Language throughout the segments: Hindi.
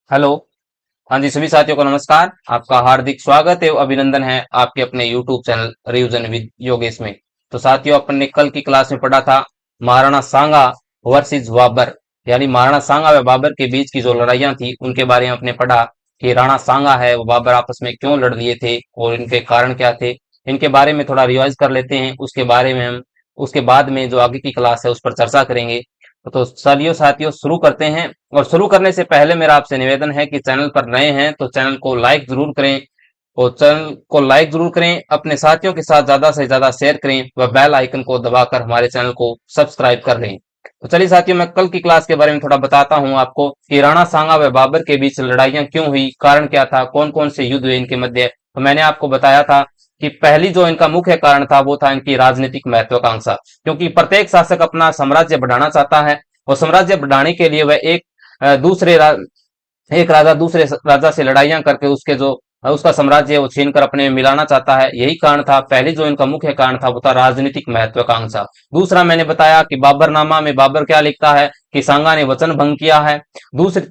हेलो। हाँ जी, सभी साथियों को नमस्कार। आपका हार्दिक स्वागत एवं अभिनंदन है आपके अपने YouTube channel revision with Yogesh में। तो साथियों, अपन ने कल की क्लास में पढ़ा था महाराणा सांगा वर्सेस बाबर, यानी महाराणा सांगा व बाबर के बीच की जो लड़ाइयां थी उनके बारे में अपने पढ़ा कि राणा सांगा है वो बाबर आपस में क्यों लड़ लिए थे और इनके कारण क्या थे। इनके बारे में थोड़ा रिवाइज कर लेते हैं, उसके बारे में हम उसके बाद में जो आगे की क्लास है उस पर चर्चा करेंगे। तो चलिए साथियों, शुरू करते हैं। और शुरू करने से पहले मेरा आपसे निवेदन है कि चैनल पर नए हैं तो चैनल को लाइक जरूर करें, और चैनल को लाइक जरूर करें, अपने साथियों के साथ ज्यादा से ज्यादा शेयर करें व बेल आइकन को दबाकर हमारे चैनल को सब्सक्राइब कर लें। तो चलिए साथियों, मैं कल की क्लास के बारे में थोड़ा बताता हूं आपको कि राणा सांगा व बाबर के बीच लड़ाइयां क्यों हुई, कारण क्या था, कौन कौन से युद्ध हुए इनके मध्य। तो मैंने आपको बताया था कि पहली जो इनका मुख्य कारण था वो था इनकी राजनीतिक महत्वाकांक्षा, क्योंकि प्रत्येक शासक अपना साम्राज्य बढ़ाना चाहता है और साम्राज्य बढ़ाने के लिए वह एक राजा दूसरे राजा से लड़ाइयां करके उसके जो उसका साम्राज्य है वो छीन कर अपने में मिलाना चाहता है। यही कारण था, पहले जो इनका मुख्य कारण था वो था राजनीतिक महत्वाकांक्षा। दूसरा मैंने बताया कि बाबरनामा में बाबर क्या लिखता है कि सांगा ने वचन भंग किया है।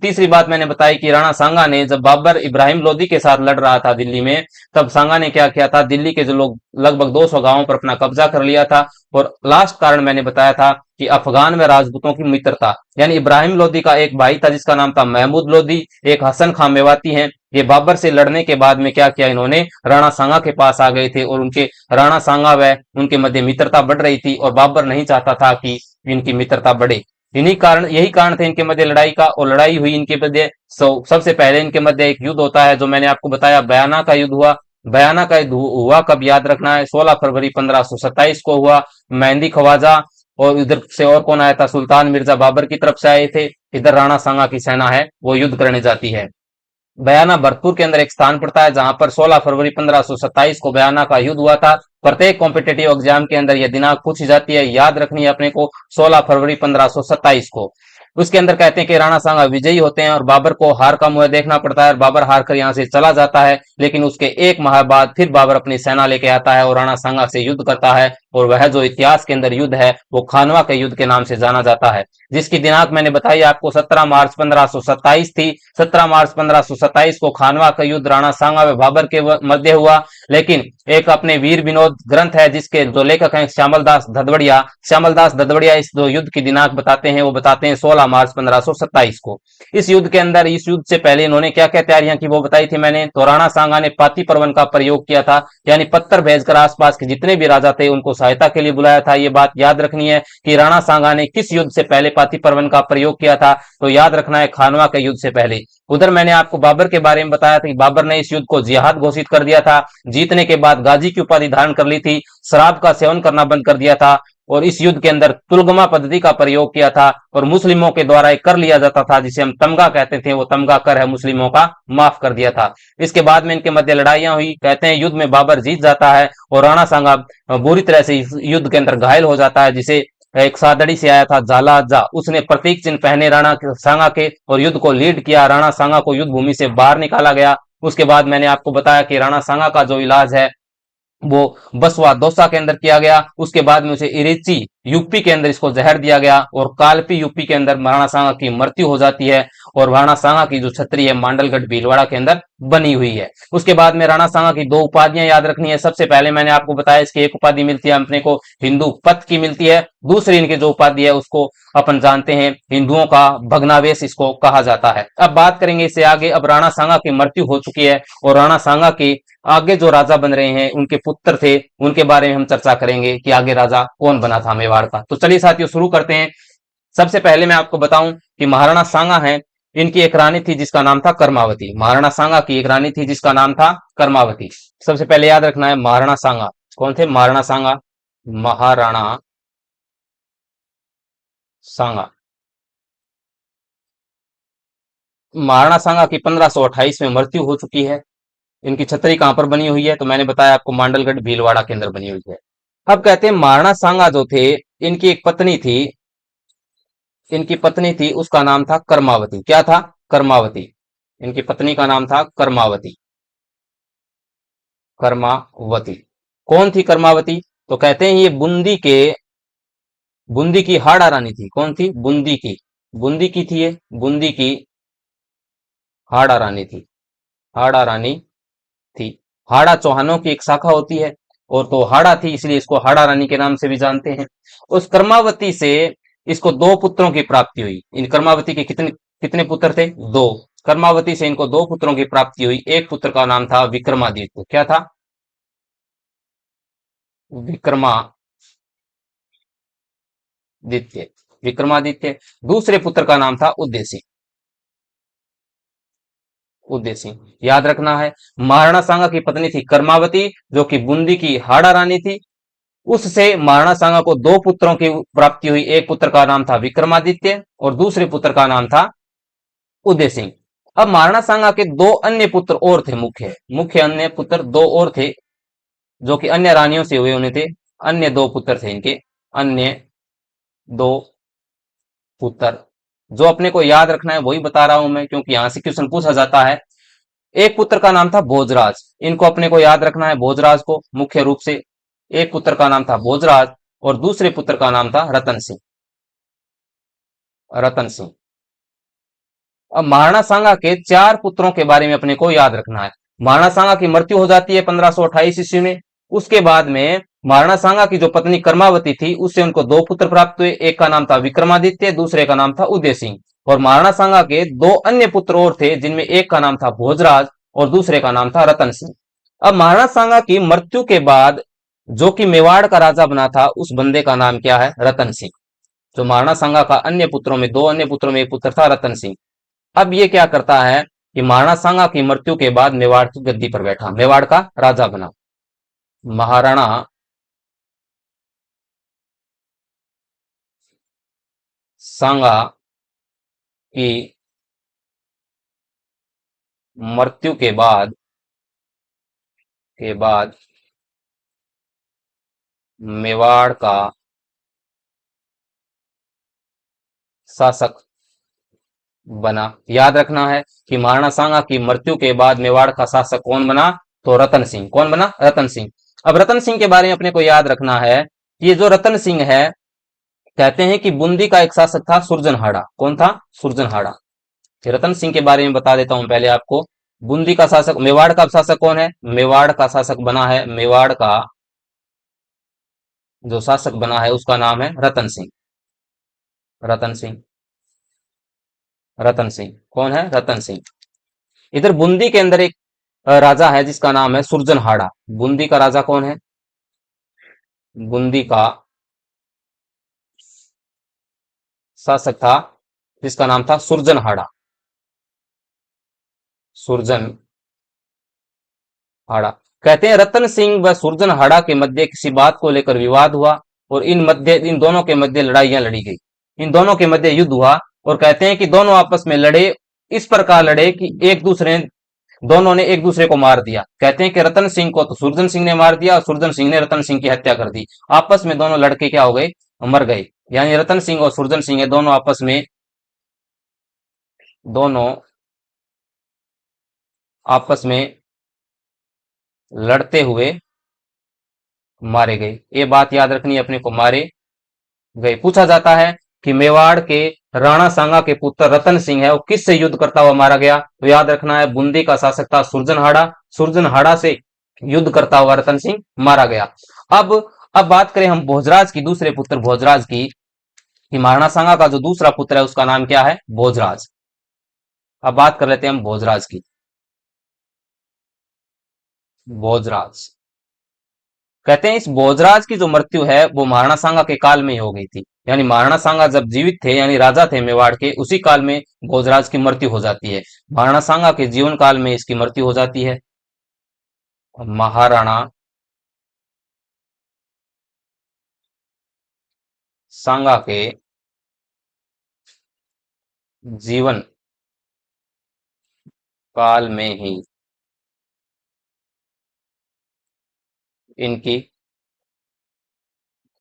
तीसरी बात मैंने बताई कि राणा सांगा ने जब बाबर इब्राहिम लोदी के साथ लड़ रहा था दिल्ली में, तब सांगा ने क्या किया था, दिल्ली के जो लोग लगभग 200 गांवों पर अपना कब्जा कर लिया था। और लास्ट कारण मैंने बताया था कि अफगान में राजपूतों की मित्रता, यानी इब्राहिम लोदी का एक भाई था जिसका नाम था महमूद लोदी, एक हसन खां मेवाती हैं। ये बाबर से लड़ने के बाद में क्या किया, इन्होंने राणा सांगा के पास आ गए थे और उनके राणा सांगा व उनके मध्य मित्रता बढ़ रही थी और बाबर नहीं चाहता था कि इनकी मित्रता बढ़े। यही कारण थे इनके मध्य लड़ाई का, और लड़ाई हुई इनके मध्य। सबसे पहले इनके मध्य एक युद्ध होता है जो मैंने आपको बताया, बयाना का युद्ध हुआ। बयाना का युद्ध हुआ कब, याद रखना है, 16 फरवरी 1527 को हुआ। मेहंदी ख्वाजा और इधर से और कौन आया था, सुल्तान मिर्जा बाबर की तरफ से आए थे। इधर राणा सांगा की सेना है वो युद्ध करने जाती है। बयाना भरतपुर के अंदर एक स्थान पड़ता है जहां पर 16 फरवरी 1527 को बयाना का युद्ध हुआ था। प्रत्येक कॉम्पिटेटिव एग्जाम के अंदर यह दिनांक पूछी जाती है, याद रखनी है अपने को, 16 फरवरी 1527 को। उसके अंदर कहते हैं कि राणा सांगा विजयी होते हैं और बाबर को हार का मुंह देखना पड़ता है और बाबर हार कर यहां से चला जाता है। लेकिन उसके एक माह बाद फिर बाबर अपनी सेना लेके आता है और राणा सांगा से युद्ध करता है, और वह जो इतिहास के अंदर युद्ध है वो खानवा के युद्ध के नाम से जाना जाता है, जिसकी दिनांक मैंने बताई आपको 17 मार्च 1527 थी। 17 मार्च 1527 को खानवा का युद्ध राणा सांगा व बाबर के मध्य हुआ। लेकिन एक अपने वीर विनोद ग्रंथ है जिसके जो लेखक हैं श्यामलदास धदवड़िया इस जो युद्ध की दिनांक बताते हैं वो बताते हैं 16 मार्च 1527 को। इस युद्ध के अंदर, इस युद्ध से पहले इन्होंने क्या क्या तैयारियां की वो बताई थी मैंने। तो राणा सांगा ने पाती पर्वन का प्रयोग किया था, यानी पत्थर भेजकर आसपास के जितने भी राजा थे उनको सहायता के लिए बुलाया था। ये बात याद रखनी है कि राणा सांगा ने किस युद्ध से पहले पाती पर्वन का प्रयोग किया था, तो याद रखना है खानवा के युद्ध से पहले। उधर मैंने आपको बाबर के बारे में बताया था कि बाबर ने इस युद्ध को जिहाद घोषित कर दिया था। जीतने के बाद गाजी की उपाधि धारण कर ली थी, शराब का सेवन करना बंद कर दिया था, और इस युद्ध के अंदर तुलगमा पद्धति का प्रयोग किया था और मुस्लिमों के द्वारा एक कर लिया जाता था जिसे हम तमगा कहते थे, वो तमगा कर है मुस्लिमों का, माफ कर दिया था। इसके बाद में इनके मध्य लड़ाइयां हुई। कहते हैं युद्ध में बाबर जीत जाता है और राणा सांगा बुरी तरह से इस युद्ध के अंदर घायल हो जाता है, जिसे एक सादड़ी से आया था झाला जा, उसने प्रतीक चिन्ह पहने राणा सांगा के और युद्ध को लीड किया। राणा सांगा को युद्ध भूमि से बाहर निकाला गया। उसके बाद मैंने आपको बताया कि राणा सांगा का जो इलाज है वो बसवा दौसा के अंदर किया गया। उसके बाद में उसे इरेची यूपी के अंदर इसको जहर दिया गया और कालपी यूपी के अंदर राणा सांगा की मृत्यु हो जाती है, और राणा सांगा की जो छतरी है मांडलगढ़ भीलवाड़ा के अंदर बनी हुई है। उसके बाद में राणा सांगा की दो उपाधियां याद रखनी है। सबसे पहले मैंने आपको बताया इसकी एक उपाधि मिलती है अपने को हिंदू पथ की मिलती है, दूसरी इनकी जो उपाधि है उसको अपन जानते हैं हिंदुओं का भग्नावेश इसको कहा जाता है। अब बात करेंगे इससे आगे। अब राणा सांगा की मृत्यु हो चुकी है और राणा सांगा के आगे जो राजा बन रहे हैं उनके पुत्र थे, उनके बारे में हम चर्चा करेंगे कि आगे राजा कौन बना था मेवाड़ का। तो चलिए साथियों शुरू करते हैं। सबसे पहले मैं आपको बताऊं कि महाराणा सांगा है, इनकी एक रानी थी जिसका नाम था कर्मावती। महाराणा सांगा की एक रानी थी जिसका नाम था कर्मावती। सबसे पहले याद रखना है महाराणा सांगा कौन थे, महाराणा सांगा, महाराणा सांगा। महाराणा सांगा की 1528 में मृत्यु हो चुकी है। इनकी छतरी कहां पर बनी हुई है, तो मैंने बताया आपको मांडलगढ़ भीलवाड़ा के अंदर बनी हुई है। अब कहते हैं महाराणा सांगा जो थे, इनकी एक पत्नी थी, इनकी पत्नी थी उसका नाम था कर्मावती। क्या था, कर्मावती। इनकी पत्नी का नाम था कर्मावती, कर्मावती। कौन थी कर्मावती, तो कहते हैं ये बूंदी की हाड़ा रानी थी। कौन थी, बूंदी की थी ये, बूंदी की हाड़ा रानी थी। हाड़ा रानी थी। हाड़ा चौहानों की एक शाखा होती है, और तो हाड़ा थी इसलिए इसको हाड़ा रानी के नाम से भी जानते हैं। उस कर्मावती से इसको दो पुत्रों की प्राप्ति हुई। इन कर्मावती के कितने कितने पुत्र थे? दो। कर्मावती से इनको दो पुत्रों की प्राप्ति हुई। एक पुत्र का नाम था विक्रमादित्य। क्या था? विक्रमादित्य। विक्रमादित्य। दूसरे पुत्र का नाम था उदयसिंह। उदयसिंह याद रखना है। महाराणा सांगा की पत्नी थी कर्मावती, जो कि बूंदी की हाड़ा रानी थी। उससे महाराणा सांगा को दो पुत्रों की प्राप्ति हुई। एक पुत्र का नाम था विक्रमादित्य और दूसरे पुत्र का नाम था उदय सिंह। अब महाराणा सांगा के दो अन्य पुत्र और थे। मुख्य मुख्य अन्य पुत्र दो और थे, जो कि अन्य रानियों से हुए होने थे। अन्य दो पुत्र थे इनके। अन्य दो पुत्र जो अपने को याद रखना है वही बता रहा हूं मैं, क्योंकि यहां से क्वेश्चन पूछा जाता है। एक पुत्र का नाम था भोजराज। इनको अपने को याद रखना है, भोजराज को मुख्य रूप से। एक पुत्र का नाम था भोजराज और दूसरे पुत्र का नाम था रतन सिंह। रतन सिंह। अब महाराणा सांगा के चार पुत्रों के बारे में अपने को याद रखना है। महाराणा सांगा की मृत्यु हो जाती है 1528 ईस्वी में। उसके बाद में महाराणा सांगा की जो पत्नी कर्मावती थी, उससे उनको दो पुत्र प्राप्त हुए। एक का नाम था विक्रमादित्य, दूसरे का नाम था उदय सिंह। और महाराणा सांगा के दो अन्य पुत्र और थे, जिनमें एक का नाम था भोजराज और दूसरे का नाम था रतन सिंह। अब महाराणा सांगा की मृत्यु के बाद जो कि मेवाड़ का राजा बना था, उस बंदे का नाम क्या है? रतन सिंह। जो महाराणा सांगा का अन्य पुत्रों में, दो अन्य पुत्रों में एक पुत्र था रतन सिंह। अब ये क्या करता है कि महाराणा सांगा की मृत्यु के बाद मेवाड़ की गद्दी पर बैठा, मेवाड़ का राजा बना। महाराणा सांगा की मृत्यु के बाद मेवाड़ का शासक बना। याद रखना है कि महाराणा सांगा की मृत्यु के बाद मेवाड़ का शासक कौन बना? तो रतन सिंह। कौन बना? रतन सिंह। अब रतन सिंह के बारे में अपने को याद रखना है कि ये जो रतन सिंह है, कहते हैं कि बूंदी का एक शासक था सुरजनहाड़ा। कौन था? सुरजनहाड़ा। रतन सिंह के बारे में बता देता हूं पहले आपको। बूंदी का शासक, मेवाड़ का शासक कौन है? मेवाड़ का शासक बना है, मेवाड़ का जो शासक बना है उसका नाम है रतन सिंह। रतन सिंह। रतन सिंह कौन है? रतन सिंह। इधर बूंदी के अंदर एक राजा है जिसका नाम है सुरजनहाड़ा। बूंदी का राजा कौन है? बूंदी का शासक था जिसका नाम था सुरजनहाड़ा। सुरजनहाड़ा। कहते हैं रतन सिंह व सुरजनहाड़ा के मध्य किसी बात को लेकर विवाद हुआ, और इन दोनों के मध्य लड़ाइयां लड़ी गई। इन दोनों के मध्य युद्ध हुआ, और कहते हैं कि दोनों आपस में लड़े। इस प्रकार लड़े कि दोनों ने एक दूसरे को मार दिया। कहते हैं कि रतन सिंह को तो सुरजन सिंह ने मार दिया और सुरजन सिंह ने रतन सिंह की हत्या कर दी। आपस में दोनों लड़के क्या हो गए? मर गए। यानी रतन सिंह और सुरजन सिंह है, दोनों आपस में लड़ते हुए मारे गए। ये बात याद रखनी है अपने को, मारे गए। पूछा जाता है कि मेवाड़ के राणा सांगा के पुत्र रतन सिंह है, वो किससे युद्ध करता हुआ मारा गया? तो याद रखना है बूंदी का शासक था सुरजनहाड़ा। सुरजनहाड़ा से युद्ध करता हुआ रतन सिंह मारा गया। अब अब बात करें हम भोजराज की, दूसरे पुत्र भोजराज की, कि महाराणा सांगा का जो दूसरा पुत्र है उसका नाम क्या है? भोजराज। अब बात कर लेते हैं हम भोजराज की। भोजराज। कहते हैं इस भोजराज की जो मृत्यु है वो महाराणा सांगा के काल में ही हो गई थी। यानी महाराणा सांगा जब जीवित थे, यानी राजा थे मेवाड़ के, उसी काल में भोजराज की मृत्यु हो जाती है। महाराणा सांगा के जीवन काल में इसकी मृत्यु हो जाती है। महाराणा सांगा के जीवन काल में ही इनकी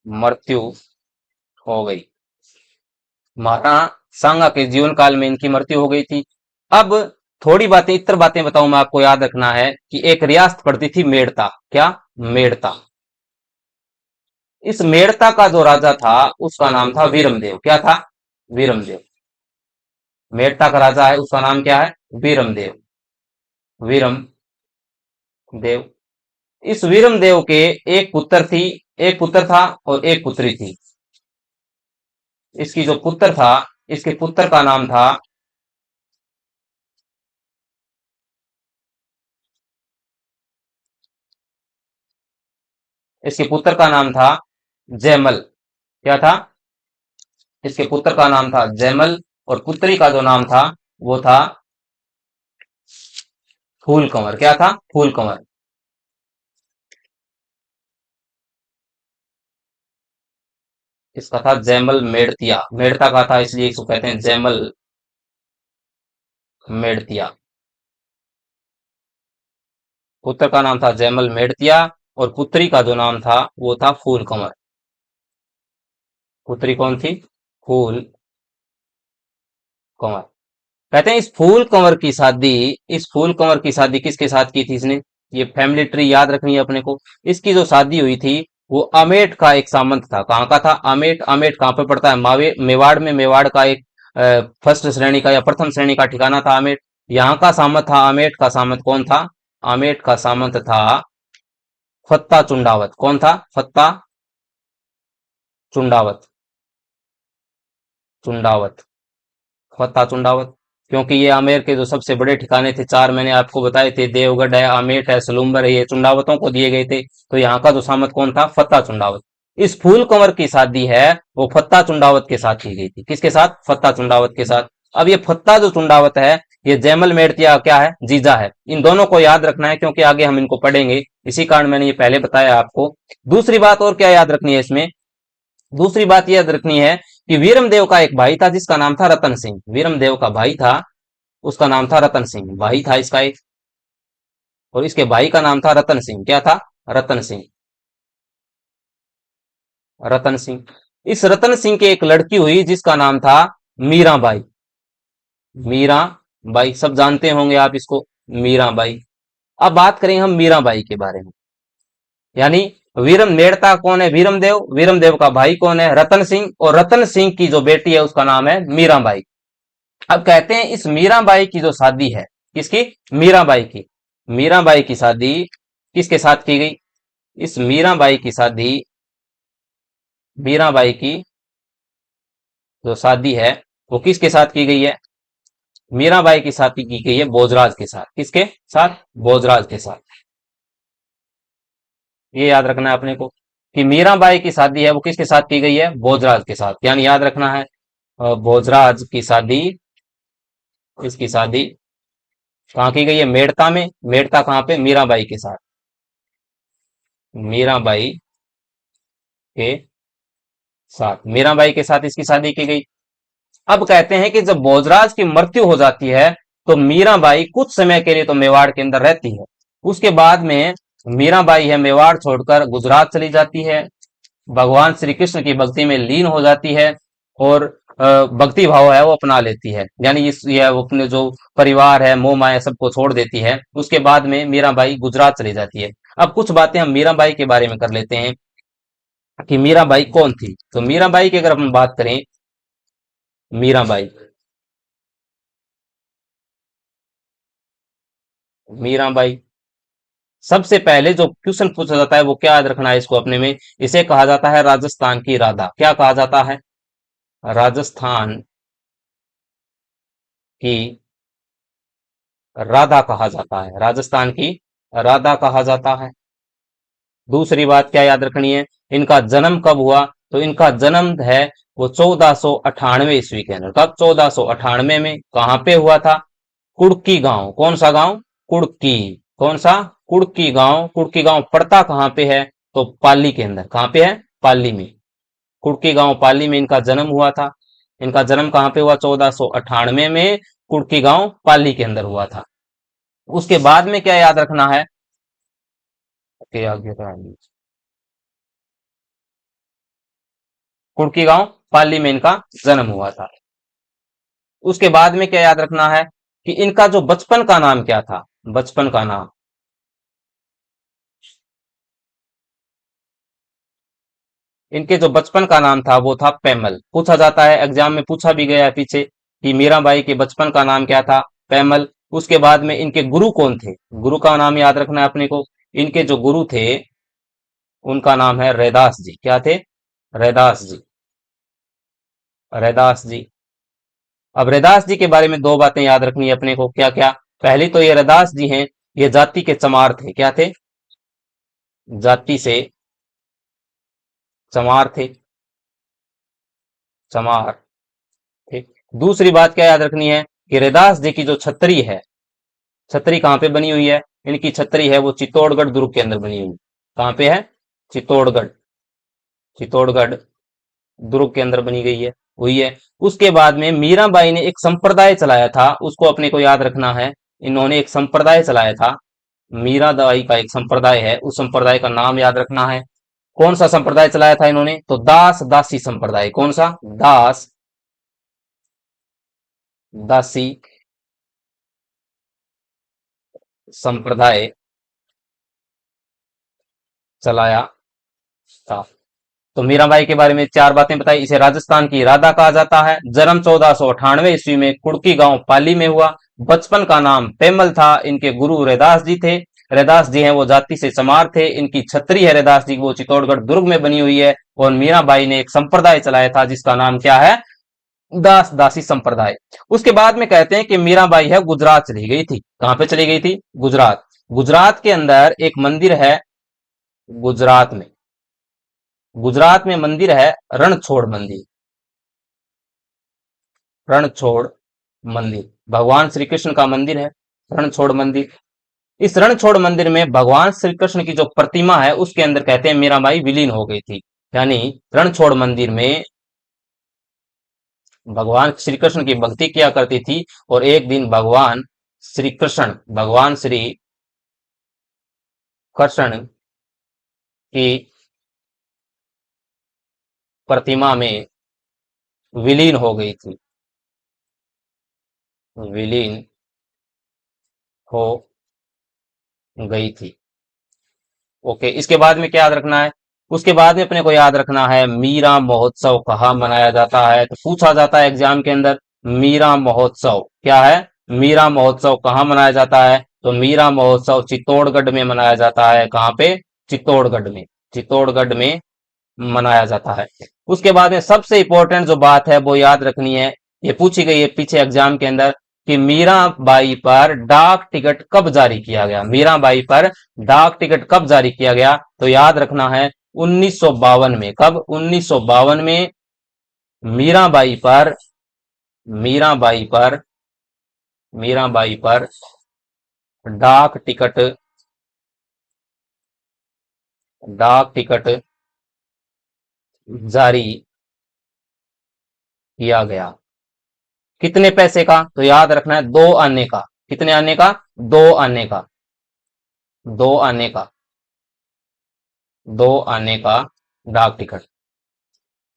मृत्यु हो गई। महाराणा सांगा के जीवन काल में इनकी मृत्यु हो गई थी। अब थोड़ी बातें, इतर बातें बताऊं मैं आपको, याद रखना है कि एक रियासत पड़ती थी मेड़ता। क्या? मेड़ता। इस मेड़ता का जो राजा था उसका नाम था वीरमदेव। क्या था? वीरमदेव। मेड़ता का राजा है उसका नाम क्या है? वीरम देव। वीरम देव। इस वीरम देव के एक पुत्र थी, एक पुत्र था और एक पुत्री थी। इसकी जो पुत्र था, इसके पुत्र का नाम था, इसके पुत्र का नाम था जयमल। क्या था? इसके पुत्र का नाम था जयमल और पुत्री का जो नाम था वो था फूल कंवर। क्या था? फूल कंवर। इसका था जयमल मेड़तिया। मेड़ता का था इसलिए इसको कहते हैं जयमल मेड़तिया। पुत्र का नाम था जयमल मेड़तिया और पुत्री का जो नाम था वो था फूल कंवर। पुत्री कौन थी? फूल कंवर। कहते हैं इस फूल कंवर की शादी किसके साथ की थी इसने? ये फैमिली ट्री याद रखनी है अपने को। इसकी जो शादी हुई थी वो अमेठ का एक सामंत था। कहाँ का था? अमेठ। अमेठ कहाँ पे पड़ता है? मेवाड़ में। मेवाड़ का एक फर्स्ट श्रेणी का या प्रथम श्रेणी का ठिकाना था अमेठ। यहाँ का सामंत था अमेठ का सामंत कौन था? अमेठ का सामंत था फत्ता चुंडावत। कौन था? फत्ता चुंडावत। चुंडावत। फत्ता चुंडावत। क्योंकि ये आमेर के जो सबसे बड़े ठिकाने थे, चार मैंने आपको बताए थे, देवगढ़ है, आमेट है, सलूम्बर है, ये चुंडावतों को दिए गए थे। तो यहाँ का जो सामंत कौन था? फत्ता चुंडावत। इस फूल कंवर की शादी है वो फत्ता चुंडावत के साथ की गई थी। किसके साथ? फत्ता चुंडावत के साथ। अब ये फत्ता जो चुंडावत है, ये जयमल मेड़तिया क्या है? जीजा है। इन दोनों को याद रखना है क्योंकि आगे हम इनको पढ़ेंगे, इसी कारण मैंने ये पहले बताया आपको। दूसरी बात और क्या याद रखनी है इसमें? दूसरी बात यह याद रखनी है कि वीरमदेव का एक भाई था जिसका नाम था रतन सिंह। वीरमदेव का भाई था, उसका नाम था रतन सिंह। भाई था इसका एक, और इसके भाई का नाम था रतन सिंह। क्या था? रतन सिंह। रतन सिंह। इस रतन सिंह की एक लड़की हुई जिसका नाम था मीराबाई। मीराबाई, सब जानते होंगे आप इसको, मीराबाई। अब बात करें हम मीराबाई के बारे में। यानी वीरम नेड़ता कौन है? वीरमदेव। वीरमदेव का भाई कौन है? रतन सिंह। और रतन सिंह की जो बेटी है उसका नाम है मीराबाई। अब कहते हैं इस मीराबाई की जो शादी है, किसकी? मीराबाई की। मीराबाई की शादी किसके साथ की गई? इस मीराबाई की शादी, मीराबाई की जो शादी है वो किसके साथ की गई है? मीराबाई की शादी की गई है भोजराज के साथ। किसके साथ? भोजराज के साथ। ये याद रखना है अपने को कि मीराबाई की शादी है वो किसके साथ की गई है? भोजराज के साथ। यानी याद रखना है, भोजराज की शादी, इसकी शादी कहाँ की गई है? मेड़ता में। मेड़ता कहाँ पे? मीराबाई के साथ। मीराबाई के साथ, मीराबाई के साथ इसकी शादी की गई। अब कहते हैं कि जब भोजराज की मृत्यु हो जाती है तो मीराबाई कुछ समय के लिए तो मेवाड़ के अंदर रहती है। उसके बाद में मीराबाई है मेवाड़ छोड़कर गुजरात चली जाती है, भगवान श्री कृष्ण की भक्ति में लीन हो जाती है और भक्ति भाव है वो अपना लेती है। यानी इस ये वो अपने जो परिवार है, मोह माया सबको छोड़ देती है। उसके बाद में मीराबाई गुजरात चली जाती है। अब कुछ बातें हम मीराबाई के बारे में कर लेते हैं कि मीराबाई कौन थी। तो मीराबाई की अगर हम बात करें, मीराबाई, मीराबाई सबसे पहले जो क्वेश्चन पूछा जाता है वो क्या याद रखना है इसको अपने में? इसे कहा जाता है राजस्थान की राधा। क्या कहा जाता है? राजस्थान की राधा कहा जाता है। राजस्थान की राधा कहा जाता है। दूसरी बात क्या याद रखनी है? इनका जन्म कब हुआ? तो इनका जन्म है वो 1498 ईस्वी के अंदर। कब? 1498 में। कहां पे हुआ था? कुड़की गांव। कौन सा गांव? कुड़की। कौन सा? कुड़की गांव। कुड़की गांव पड़ता कहां पे है? तो पाली के अंदर। कहां पे है? पाली में। कुड़की गांव पाली में इनका जन्म हुआ था। इनका जन्म कहां पे हुआ? 1498 में कुड़की गांव पाली के अंदर हुआ था। उसके बाद में क्या याद रखना है कि आगे कुड़की गांव पाली में इनका जन्म हुआ था। उसके बाद में क्या याद रखना है कि इनका जो बचपन का नाम क्या था? बचपन का नाम, इनके जो बचपन का नाम था वो था पेमल। पूछा जाता है, एग्जाम में पूछा भी गया है पीछे कि मीराबाई के बचपन का नाम क्या था, पैमल। उसके बाद में इनके गुरु कौन थे, गुरु का नाम याद रखना है अपने को। इनके जो गुरु थे उनका नाम है रैदास जी। क्या थे? रैदास जी। रैदास जी। अब रैदास जी के बारे में दो बातें याद रखनी है अपने को। क्या क्या? पहली तो ये रैदास जी हैं, ये जाति के चमार थे। क्या थे? जाति से चमार थे। चमार। ठीक। दूसरी बात क्या याद रखनी है कि रैदास जी की जो छतरी है, छतरी कहां पे बनी हुई है? इनकी छतरी है वो चित्तौड़गढ़ दुर्ग के अंदर बनी हुई। कहां पे है? चित्तौड़गढ़। चित्तौड़गढ़ दुर्ग के अंदर बनी गई है, हुई है। उसके बाद में मीराबाई ने एक संप्रदाय चलाया था, उसको अपने को याद रखना है। इन्होंने एक संप्रदाय चलाया था, मीराबाई का एक संप्रदाय है, उस संप्रदाय का नाम याद रखना है। कौन सा संप्रदाय चलाया था इन्होंने? तो दास दासी संप्रदाय। कौन सा? दास दासी संप्रदाय चलाया था। तो मीराबाई के बारे में चार बातें बताई। इसे राजस्थान की राधा कहा जाता है। जन्म 1498 ईस्वी में कुड़की गांव पाली में हुआ। बचपन का नाम पेमल था। इनके गुरु रैदास जी थे। रैदास जी हैं वो जाति से चमार थे। इनकी छतरी है रैदास जी, वो चित्तौड़गढ़ दुर्ग में बनी हुई है। और मीराबाई ने एक संप्रदाय चलाया था जिसका नाम क्या है? दास दासी संप्रदाय। उसके बाद में कहते हैं कि मीराबाई है गुजरात चली गई थी। कहां पे चली गई थी? गुजरात। गुजरात के अंदर एक मंदिर है, गुजरात में, गुजरात में मंदिर है रणछोड़ मंदिर। रणछोड़ मंदिर भगवान श्री कृष्ण का मंदिर है, रणछोड़ मंदिर। इस रणछोड़ मंदिर में भगवान श्री कृष्ण की जो प्रतिमा है उसके अंदर कहते हैं मीराबाई विलीन हो गई थी। यानी रणछोड़ मंदिर में भगवान श्री कृष्ण की भक्ति किया करती थी। और एक दिन भगवान श्री कृष्ण की प्रतिमा में विलीन हो गई थी, विलीन हो गई थी। ओके, इसके बाद में क्या याद रखना है? उसके बाद में अपने को याद रखना है मीरा महोत्सव कहाँ मनाया जाता है। तो पूछा जाता है एग्जाम के अंदर, मीरा महोत्सव क्या है? मीरा महोत्सव कहाँ मनाया जाता है? तो मीरा महोत्सव चित्तौड़गढ़ में मनाया जाता है। कहाँ पे? चित्तौड़गढ़ में। चित्तौड़गढ़ में मनाया जाता है। उसके बाद में सबसे इंपॉर्टेंट जो बात है वो याद रखनी है, ये पूछी गई है पीछे एग्जाम के अंदर, कि मीराबाई पर डाक टिकट कब जारी किया गया? मीराबाई पर डाक टिकट कब जारी किया गया? तो याद रखना है 1952 में। कब? 1952 में मीराबाई पर मीराबाई पर मीराबाई पर डाक टिकट डाक टिकट जारी किया गया। कितने पैसे का? तो याद रखना है 2 आने का। कितने आने का? 2 आने का। 2 आने का। 2 आने का डाक टिकट।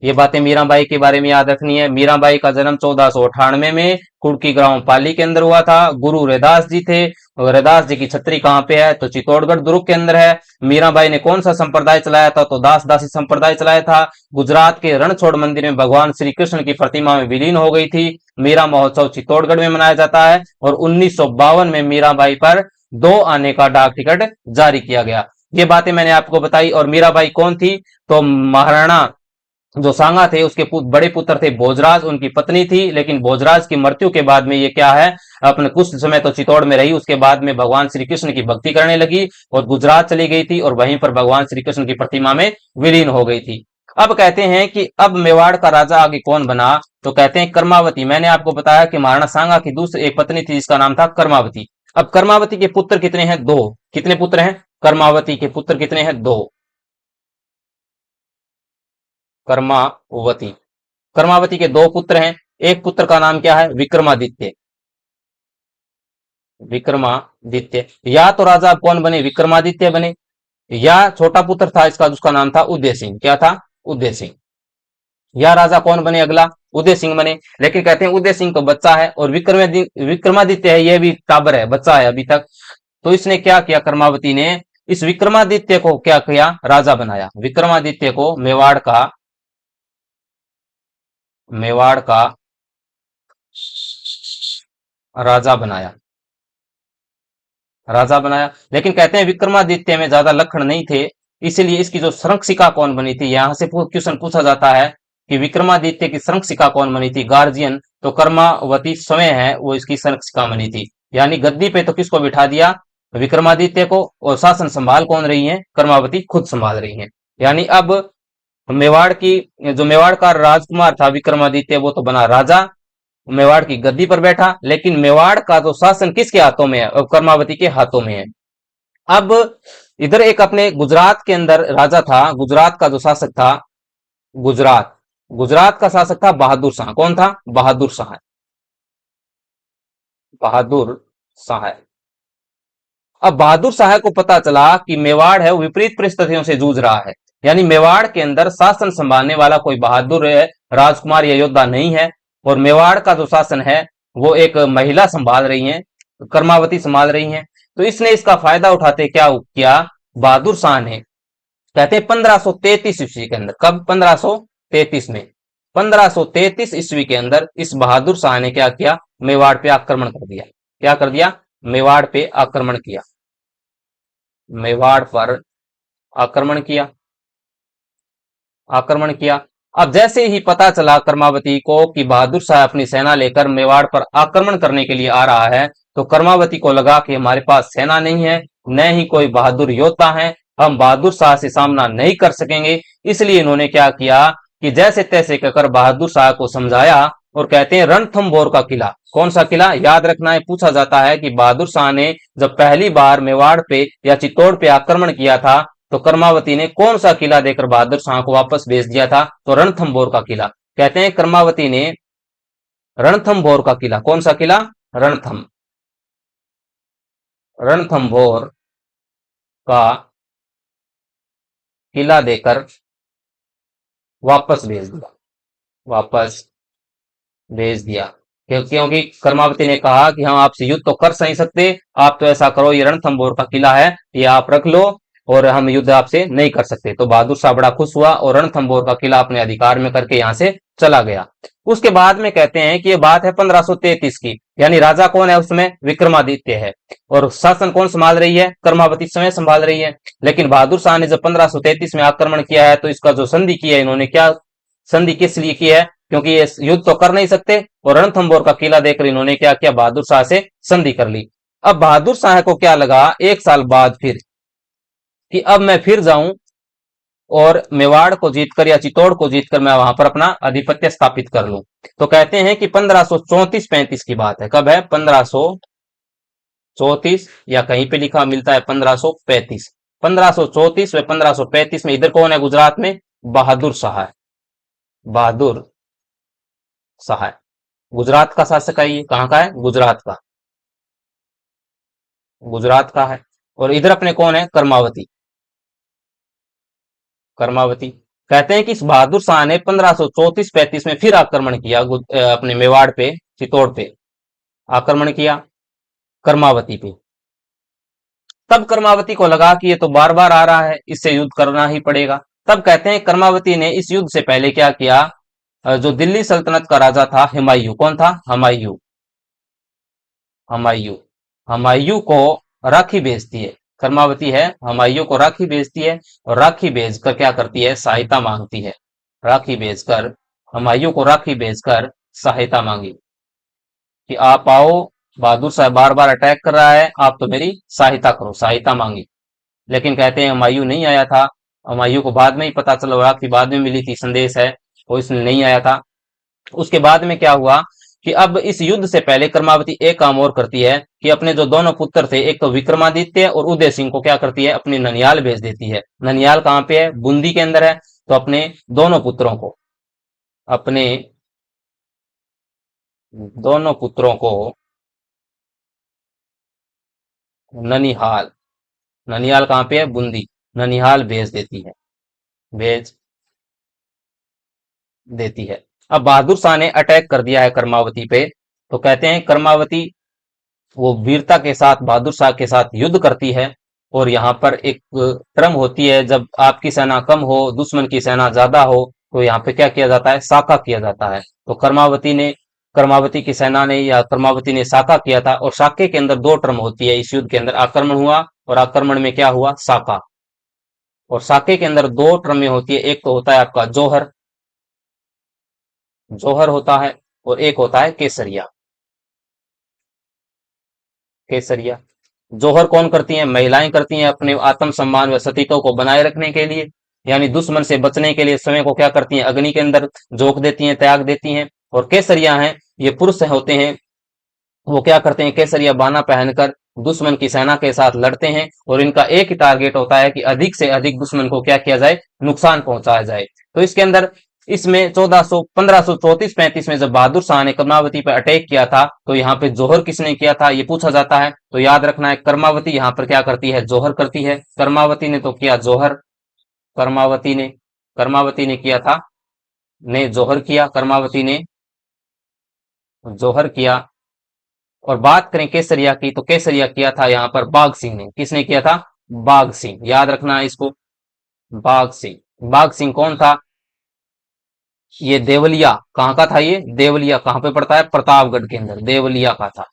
ये बातें मीराबाई के बारे में याद रखनी है। मीराबाई का जन्म 1498 में कुड़की गांव पाली के अंदर हुआ था। गुरु रैदास जी थे। और रैदास जी की छतरी कहां पे है? तो चित्तौड़गढ़ दुर्ग के अंदर है। मीराबाई ने कौन सा संप्रदाय चलाया था? तो दास दासी संप्रदाय चलाया था। गुजरात के रणछोड़ मंदिर में भगवान श्री कृष्ण की प्रतिमा में विलीन हो गई थी। मीरा महोत्सव चित्तौड़गढ़ में मनाया जाता है। और 1952 में मीराबाई पर 2 आने का डाक टिकट जारी किया गया। ये बातें मैंने आपको बताई। और मीराबाई कौन थी? तो महाराणा जो सांगा थे उसके बड़े पुत्र थे भोजराज, उनकी पत्नी थी। लेकिन भोजराज की मृत्यु के बाद में ये क्या है, अपने कुछ समय तो चित्तौड़ में रही, उसके बाद में भगवान श्री कृष्ण की भक्ति करने लगी और गुजरात चली गई थी और वहीं पर भगवान श्री कृष्ण की प्रतिमा में विलीन हो गई थी। अब कहते हैं कि अब मेवाड़ का राजा आगे कौन बना? तो कहते हैं कर्मावती। मैंने आपको बताया कि महाराणा सांगा की दूसरी एक पत्नी थी जिसका नाम था कर्मावती। अब कर्मावती के पुत्र कितने हैं? 2। कितने पुत्र हैं? कर्मावती के पुत्र कितने हैं? 2। कर्मावती। कर्मावती के 2 पुत्र हैं। एक पुत्र का नाम क्या है? विक्रमादित्य। विक्रमादित्य। या तो राजा कौन बने? विक्रमादित्य बने। या छोटा पुत्र था इसका, उसका नाम था उदय सिंह। क्या था? उदय सिंह। या राजा कौन बने अगला? उदय सिंह बने। लेकिन कहते हैं उदय सिंह तो बच्चा है और विक्रमादित्य है, यह भी टाबर है, बच्चा है अभी तक। तो इसने क्या किया? कर्मावती ने इस विक्रमादित्य को क्या किया? राजा बनाया। विक्रमादित्य को मेवाड़ का राजा बनाया, राजा बनाया। लेकिन कहते हैं विक्रमादित्य में ज्यादा लक्षण नहीं थे, इसीलिए इसकी जो संरक्षिका कौन बनी थी, यहां से क्वेश्चन पूछा जाता है कि विक्रमादित्य की संरक्षिका कौन बनी थी, गार्जियन। तो कर्मावती स्वयं है वो इसकी संरक्षिका बनी थी। यानी गद्दी पे तो किसको बिठा दिया, विक्रमादित्य को, और शासन संभाल कौन रही है, कर्मावती खुद संभाल रही है। यानी अब मेवाड़ की, जो मेवाड़ का राजकुमार था विक्रमादित्य, वो तो बना राजा, मेवाड़ की गद्दी पर बैठा, लेकिन मेवाड़ का जो शासन किसके हाथों में है, कर्मावती के हाथों में है। अब इधर एक अपने गुजरात के अंदर राजा था, गुजरात का जो शासक था, गुजरात, गुजरात का शासक था बहादुर शाह। कौन था, बहादुर शाह, बहादुर शाह। अब बहादुर शाह को पता चला कि मेवाड़ है वो विपरीत परिस्थितियों से जूझ रहा है, यानी मेवाड़ के अंदर शासन संभालने वाला कोई बहादुर राजकुमार या योद्धा नहीं है, और मेवाड़ का जो शासन है वो एक महिला संभाल रही है, कर्मावती संभाल रही है। तो इसने इसका फायदा उठाते क्या किया, बहादुर शाह ने, कहते हैं 1533 ईस्वी के अंदर, कब, 1533 में, 1533 ईस्वी के अंदर इस बहादुर शाह ने क्या किया, मेवाड़ पे आक्रमण कर दिया। क्या कर दिया, मेवाड़ पे आक्रमण किया, मेवाड़ पर आक्रमण किया, आक्रमण किया। अब जैसे ही पता चला कर्मावती को कि बहादुर शाह अपनी सेना लेकर मेवाड़ पर आक्रमण करने के लिए आ रहा है, तो कर्मावती को लगा कि हमारे पास सेना नहीं है, न ही कोई बहादुर योद्धा है, हम बहादुर शाह से सामना नहीं कर सकेंगे। इसलिए इन्होंने क्या किया कि जैसे तैसे कहकर बहादुर शाह को समझाया, और कहते हैं रणथंभौर का किला, कौन सा किला, याद रखना है, पूछा जाता है कि बहादुर शाह ने जब पहली बार मेवाड़ पे या चित्तौड़ पे आक्रमण किया था, तो कर्मावती ने कौन सा किला देकर बहादुर शाह को वापस भेज दिया था, तो रणथंभौर का किला। कहते हैं कर्मावती ने रणथंभौर का किला, कौन सा किला, रणथंभौर का किला देकर वापस भेज दिया, वापस भेज दिया। क्योंकि कर्मावती ने कहा कि हम आपसे युद्ध तो कर नहीं सकते, आप तो ऐसा करो, ये रणथंभौर का किला है, ये आप रख लो, और हम युद्ध आपसे नहीं कर सकते। तो बहादुर शाह बड़ा खुश हुआ और रणथंभौर का किला अपने अधिकार में करके यहां से चला गया। उसके बाद में कहते हैं कि ये बात है 1533 की, यानी राजा कौन है उसमें, विक्रमादित्य है, और शासन कौन संभाल रही है, कर्मावती स्वयं संभाल रही है। लेकिन बहादुर शाह ने जब 1533 में आक्रमण किया है, तो इसका जो संधि किया है इन्होंने, क्या संधि किस लिए की है, क्योंकि ये युद्ध तो कर नहीं सकते, और रणथंभौर का किला देकर इन्होंने क्या किया, बहादुर शाह से संधि कर ली। अब बहादुर शाह को क्या लगा एक साल बाद फिर, कि अब मैं फिर जाऊं और मेवाड़ को जीतकर या चित्तौड़ को जीतकर मैं वहां पर अपना आधिपत्य स्थापित कर लूं। तो कहते हैं कि 1534-35 की बात है, कब है, 1534, या कहीं पे लिखा मिलता है 1535, 1534 व 1535 में इधर कौन है, गुजरात में बहादुर शाह है, बहादुर शाह है, गुजरात का शासक है, ये कहां का है, गुजरात का, गुजरात का है। और इधर अपने कौन है, कर्मावती, कर्मावती। कहते हैं कि इस बहादुर शाह ने 1534-35 में फिर आक्रमण किया, अपने मेवाड़ पे, चित्तौड़ पे आक्रमण किया, कर्मावती पे। तब कर्मावती को लगा कि ये तो बार बार आ रहा है, इससे युद्ध करना ही पड़ेगा। तब कहते हैं कर्मावती ने इस युद्ध से पहले क्या किया, जो दिल्ली सल्तनत का राजा था हुमायूं, कौन था, हुमायूं, हुमायूं, हुमायूं को राखी भेजती है, कर्मावती है, हुमायूं को राखी भेजती है, और राखी भेजकर क्या करती है, सहायता मांगती है, राखी भेजकर, हुमायूं को राखी भेजकर सहायता मांगी कि आप आओ, बहादुर साहब बार बार अटैक कर रहा है, आप तो मेरी सहायता करो, सहायता मांगी। लेकिन कहते हैं हुमायूं नहीं आया था, हुमायूं को बाद में ही पता चला, राखी बाद में मिली थी, संदेश है, वो इसलिए नहीं आया था। उसके बाद में क्या हुआ कि अब इस युद्ध से पहले कर्मावती एक काम और करती है कि अपने जो दोनों पुत्र थे, एक तो विक्रमादित्य और उदय सिंह को क्या करती है, अपनी ननियाल भेज देती है। ननियाल कहाँ पे है, बूंदी के अंदर है। तो अपने दोनों पुत्रों को, अपने दोनों पुत्रों को ननिहाल, ननिहाल कहाँ पे है, बूंदी, ननिहाल भेज देती है, भेज देती है। अब बहादुर शाह ने अटैक कर दिया है कर्मावती पे, तो कहते हैं कर्मावती वो वीरता के साथ बहादुर शाह के साथ युद्ध करती है। और यहाँ पर एक टर्म होती है, जब आपकी सेना कम हो, दुश्मन की सेना ज्यादा हो, तो यहाँ पे क्या किया जाता है, साका किया जाता है। तो कर्मावती ने कर्मावती की सेना ने या कर्मावती ने साका किया था। और साके के अंदर दो टर्म होती है इस युद्ध के अंदर, आक्रमण हुआ और आक्रमण में क्या हुआ, साका। और साके के अंदर दो टर्में होती है, एक तो होता है आपका जौहर, जौहर होता है, और एक होता है केसरिया, केसरिया। जौहर कौन करती हैं, महिलाएं करती हैं अपने आत्म सम्मान व सतीत्व को बनाए रखने के लिए, यानी दुश्मन से बचने के लिए समय को क्या करती हैं, अग्नि के अंदर झोंक देती हैं, त्याग देती हैं। और केसरिया हैं, ये पुरुष होते हैं, वो क्या करते हैं, केसरिया बाना पहनकर दुश्मन की सेना के साथ लड़ते हैं। और इनका एक ही टारगेट होता है कि अधिक से अधिक दुश्मन को क्या किया जाए, नुकसान पहुंचाया जाए। तो इसके अंदर इसमें 1534-35 में जब बहादुर शाह ने कर्मावती पर अटैक किया था, तो यहाँ पे जोहर किसने किया था, ये पूछा जाता है। तो याद रखना है, कर्मावती यहाँ पर क्या करती है, जोहर करती है। कर्मावती ने तो किया जोहर, कर्मावती ने किया था, ने जोहर किया, कर्मावती ने जोहर किया। और बात करें केसरिया की, तो केसरिया किया था यहाँ पर बाघ सिंह ने। किसने किया था, बाघ सिंह, याद रखना है इसको, बाघ सिंह। बाघ सिंह कौन था, ये देवलिया कहाँ का था, ये देवलिया कहाँ पे पड़ता है, प्रतापगढ़ के अंदर, देवलिया का था।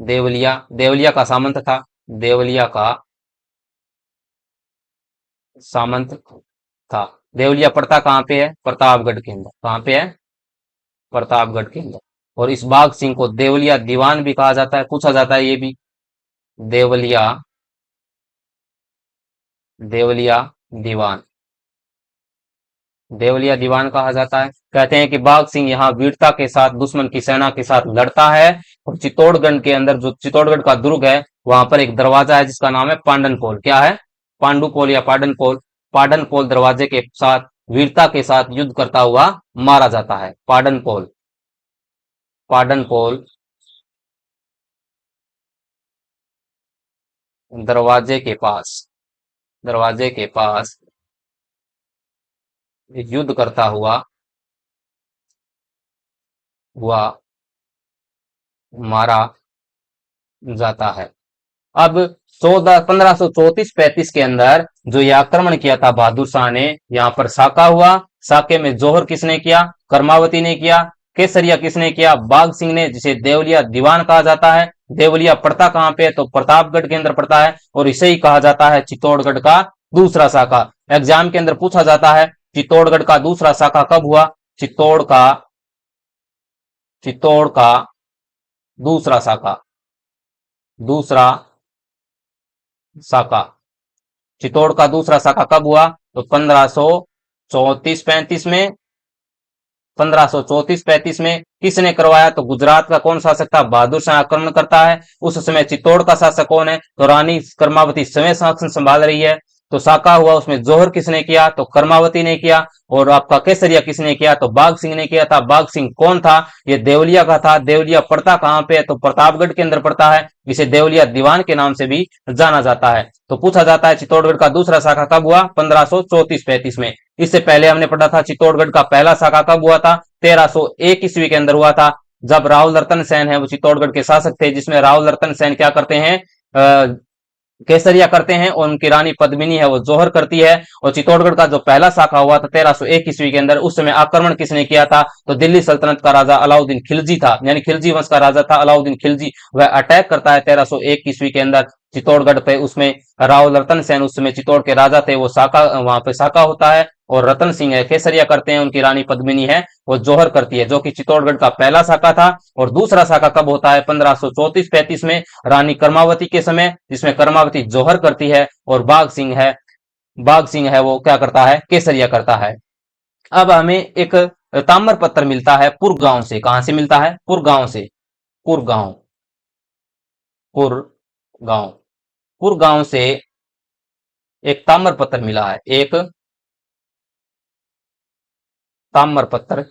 देवलिया, देवलिया का सामंत था, देवलिया का सामंत था। देवलिया पड़ता कहाँ पे है, प्रतापगढ़ के अंदर। कहाँ पे है, प्रतापगढ़ के अंदर। और इस बाघ सिंह को देवलिया दीवान भी कहा जाता है, पूछा जाता है ये भी, देवलिया, देवलिया दीवान, देवलिया दीवान कहा जाता है। कहते हैं कि बाघ सिंह यहाँ वीरता के साथ दुश्मन की सेना के साथ लड़ता है। और चित्तौड़गढ़ के अंदर, जो चित्तौड़गढ़ का दुर्ग है, वहां पर एक दरवाजा है जिसका नाम है पांडनपोल। क्या है, पांडुपोल या पाडनपोल। पाडनपोल दरवाजे के साथ वीरता के साथ युद्ध करता हुआ मारा जाता है। पाडनपोल, पाडनपोल दरवाजे के पास, दरवाजे के पास युद्ध करता हुआ हुआ मारा जाता है। अब 1534-35 के अंदर जो ये आक्रमण किया था बहादुर शाह ने, यहाँ पर साका हुआ। साके में जोहर किसने किया, कर्मावती ने किया। केसरिया किसने किया, बाघ सिंह ने, जिसे देवलिया दीवान कहा जाता है। देवलिया पड़ता कहाँ पे है, तो प्रतापगढ़ के अंदर पड़ता है, और इसे ही कहा जाता है चित्तौड़गढ़ का दूसरा शाखा। एग्जाम के अंदर पूछा जाता है, चित्तौड़गढ़ का दूसरा शाखा कब हुआ, चित्तौड़ का दूसरा शाखा, दूसरा शाखा, चित्तौड़ का दूसरा शाखा कब हुआ, तो 1534-35 में। 1534-35 में किसने करवाया, तो गुजरात का कौन शासक था, बहादुर शाह आक्रमण करता है। उस समय चित्तौड़ का शासक कौन है, तो रानी कर्मावती समय शासन संभाल रही है। तो साका हुआ, उसमें जोहर किसने किया, तो कर्मावती ने किया। और आपका केसरिया किसने किया, तो बाघ सिंह ने किया था। बाघ सिंह कौन था, ये देवलिया का था। देवलिया पड़ता कहां पे है, तो प्रतापगढ़ के अंदर पड़ता है। इसे देवलिया दीवान के नाम से भी जाना जाता है। तो पूछा जाता है चित्तौड़गढ़ का दूसरा शाखा कब हुआ, 1534-35 में। इससे पहले हमने पढ़ा था चित्तौड़गढ़ का पहला शाखा कब हुआ था, 1301 ईस्वी के अंदर हुआ था, जब राव रतन सेन है वो चित्तौड़गढ़ के शासक थे। जिसमें राव रतन सेन क्या करते हैं, केसरिया करते हैं, और उनकी रानी पद्मिनी है वो जोहर करती है। और चित्तौड़गढ़ का जो पहला शाखा हुआ था 1301 ईस्वी के अंदर, उस समय आक्रमण किसने किया था, तो दिल्ली सल्तनत का राजा अलाउद्दीन खिलजी था, यानी खिलजी वंश का राजा था अलाउद्दीन खिलजी। वह अटैक करता है 1301 ईस्वी के अंदर चित्तौड़गढ़ पे। उसमें राव रतन सेन उस समय चित्तौड़ के राजा थे, वो साका, वहां पे साका होता है। और रतन सिंह है, केसरिया करते हैं, उनकी रानी पद्मिनी है वो जोहर करती है, जो कि चित्तौड़गढ़ का पहला शाखा था। और दूसरा शाखा कब होता है, 1534-35 में, रानी कर्मावती के समय, जिसमें कर्मावती जोहर करती है। और बाघ सिंह है वो क्या करता है, केसरिया करता है। अब हमें एक ताम्र पत्र मिलता है पुरगांव से। कहां से मिलता है, पुरगांव से, पुरगांव, पुरगांव, पुरगांव से एक ताम्र पत्र मिला है, एक ताम्र पत्र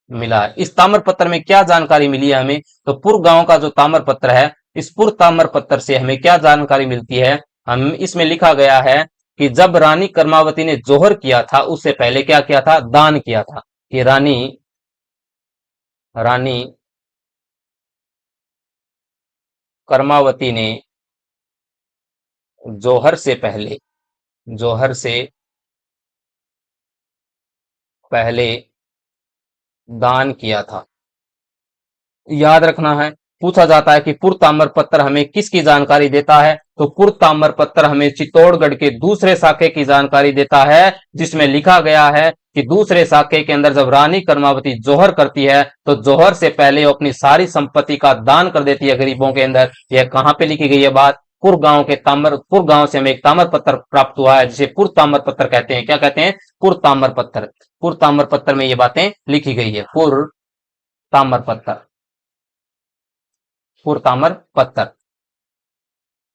मिला है। इस ताम्र पत्र में क्या जानकारी मिली है हमें, तो पुर गांव का जो ताम्र पत्र है, इस पुर ताम्र पत्र से हमें क्या जानकारी मिलती है, हम इसमें लिखा गया है कि जब रानी कर्मावती ने जोहर किया था, उससे पहले क्या किया था, दान किया था। कि रानी रानी कर्मावती ने जोहर से पहले, जोहर से पहले दान किया था। याद रखना है। पूछा जाता है कि पुर ताम्र पत्र हमें किसकी जानकारी देता है, तो पुर ताम्र पत्र हमें चित्तौड़गढ़ के दूसरे साके की जानकारी देता है, जिसमें लिखा गया है कि दूसरे साके के अंदर जब रानी कर्मावती जौहर करती है तो जौहर से पहले वो अपनी सारी संपत्ति का दान कर देती है गरीबों के अंदर। यह कहां पे लिखी गई है बात? पुर गांव से हमें एक ताम्र पत्र प्राप्त हुआ है जिसे पुर ताम्र पत्र कहते हैं। क्या कहते हैं? पुर ताम्र पत्र। पुर ताम्र पत्र में ये बातें लिखी गई है। पुर ताम्र पत्र, पुर ताम्र पत्र,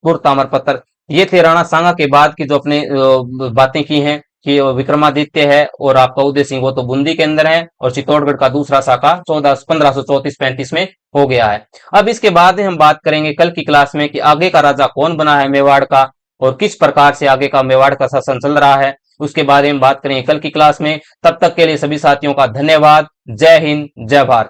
पुर ताम्र पत्र। ये थे राणा सांगा के बाद की जो अपने बातें की हैं कि विक्रमादित्य है और आपका उदय सिंह वो तो बूंदी के अंदर है, और चित्तौड़गढ़ का दूसरा शाखा 1534-35 में हो गया है। अब इसके बाद हम बात करेंगे कल की क्लास में कि आगे का राजा कौन बना है मेवाड़ का, और किस प्रकार से आगे का मेवाड़ का शासन चल रहा है, उसके बारे में बात करेंगे कल की क्लास में। तब तक के लिए सभी साथियों का धन्यवाद। जय हिंद, जय भारत।